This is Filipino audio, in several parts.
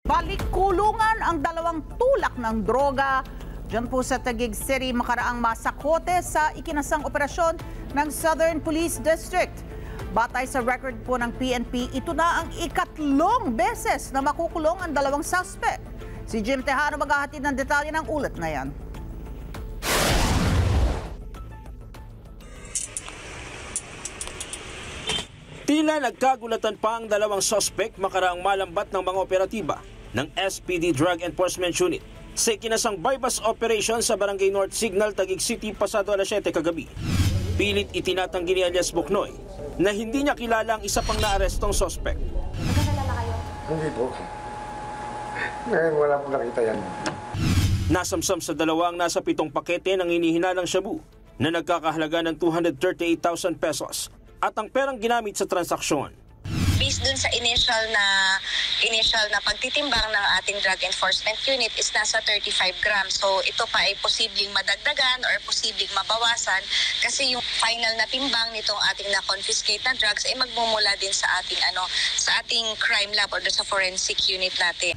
Balik kulungan ang dalawang tulak ng droga diyan po sa Taguig City makaraang masakote sa ikinasang operasyon ng Southern Police District. Batay sa record po ng PNP, ito na ang ikatlong beses na makukulong ang dalawang suspect. Si Jim Tejano maghahatid ng detalye ng ulat na yan. Tila nagkagulatan pa ang dalawang suspect makaraang malambat ng mga operatiba ng SPD Drug Enforcement Unit sa ikinasang bypass operation sa Barangay North Signal, Taguig City, pasado alas 7 kagabi. Pilit itinatanggi ni alias Buknoy na hindi niya kilala ang isa pang naarestong suspect. Magkakilala kayo? Hindi po. Ngayon wala po nakita yan. Nasamsam sa dalawang nasa 7 pakete ng hinihinalang shabu na nagkakahalaga ng 238,000 pesos at ang perang ginamit sa transaksyon. Based dun sa initial na pagtitimbang ng ating Drug Enforcement Unit is nasa 35 grams. So ito pa ay posibleng madagdagan or posibleng mabawasan kasi yung final na timbang nitong ating na-confiscate na drugs ay magmumula din sa ating crime lab or sa forensic unit natin.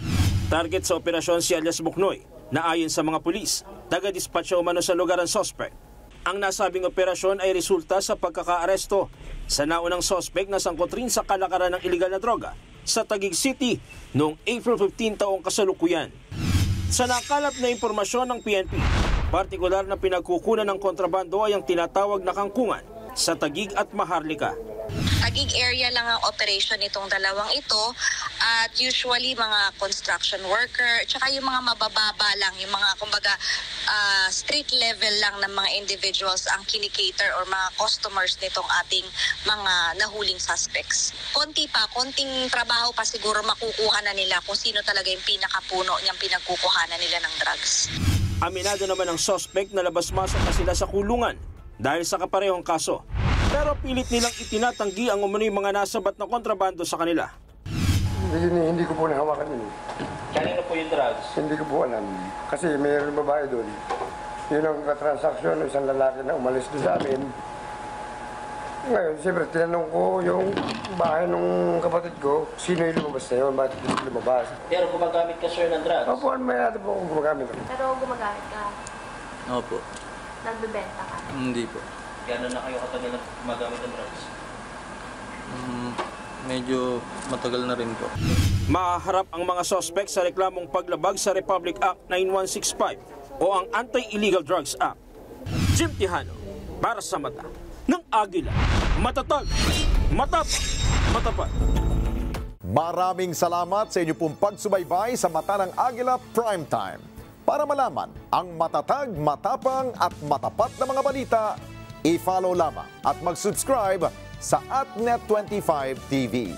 Target sa operasyon si alias Buknoy na ayon sa mga pulis, taga-dispatcha umano sa lugar ang suspect. Ang nasabing operasyon ay resulta sa pagkakaaresto sa naunang suspect na sangkot rin sa kalakaran ng iligal na droga sa Taguig City noong April 15 taong kasalukuyan. Sa nakalap na impormasyon ng PNP, partikular na pinagkukunan ng kontrabando ay ang tinatawag na kangkungan sa Taguig at Maharlika. Taguig area lang ang operation nitong dalawang ito at usually mga construction worker tsaka yung mga mabababa lang, yung mga kumbaga street level lang ng mga individuals ang kinikater or mga customers nitong ating mga nahuling suspects. Konting trabaho pa siguro makukuha na nila kung sino talaga yung pinakapuno niyang pinagkukuhanan nila ng drugs. Aminado naman ang suspect na labas-masok na sila sa kulungan dahil sa kaparehong kaso. Pero pilit nilang itinatanggi ang umano'y mga nasabat na kontrabando sa kanila. Hindi ko po nahawakan yun. Kanino po yung drugs? Hindi ko po alam. Kasi mayroong babae doon. Yun ang katransaksyon, isang lalaki na umalis doon sa amin. Ngayon, siyempre, tinanong ko yung bahay ng kapatid ko, sino yung lumabas na yun, bakit hindi lumabas. Pero gumagamit ka, sir, ng drugs? Opo, may natin po kung gumagamit. Pero gumagamit ka? Opo. Nagbebenta ka? Hindi po. Gano'n na kayo katagal na gumagamit ng drugs? Medyo matagal na rin po. Mahaharap ang mga suspect sa reklamong paglabag sa Republic Act 9165 o ang Anti-Illegal Drugs Act. Jim Tejano, para sa mata ng Agila. Matatag, matapat. Maraming salamat sa inyo pong pagsubaybay sa Mata ng Agila Primetime. Para malaman ang matatag, matapang at matapat na mga balita, i-follow lamang at mag-subscribe sa AtNet25 TV.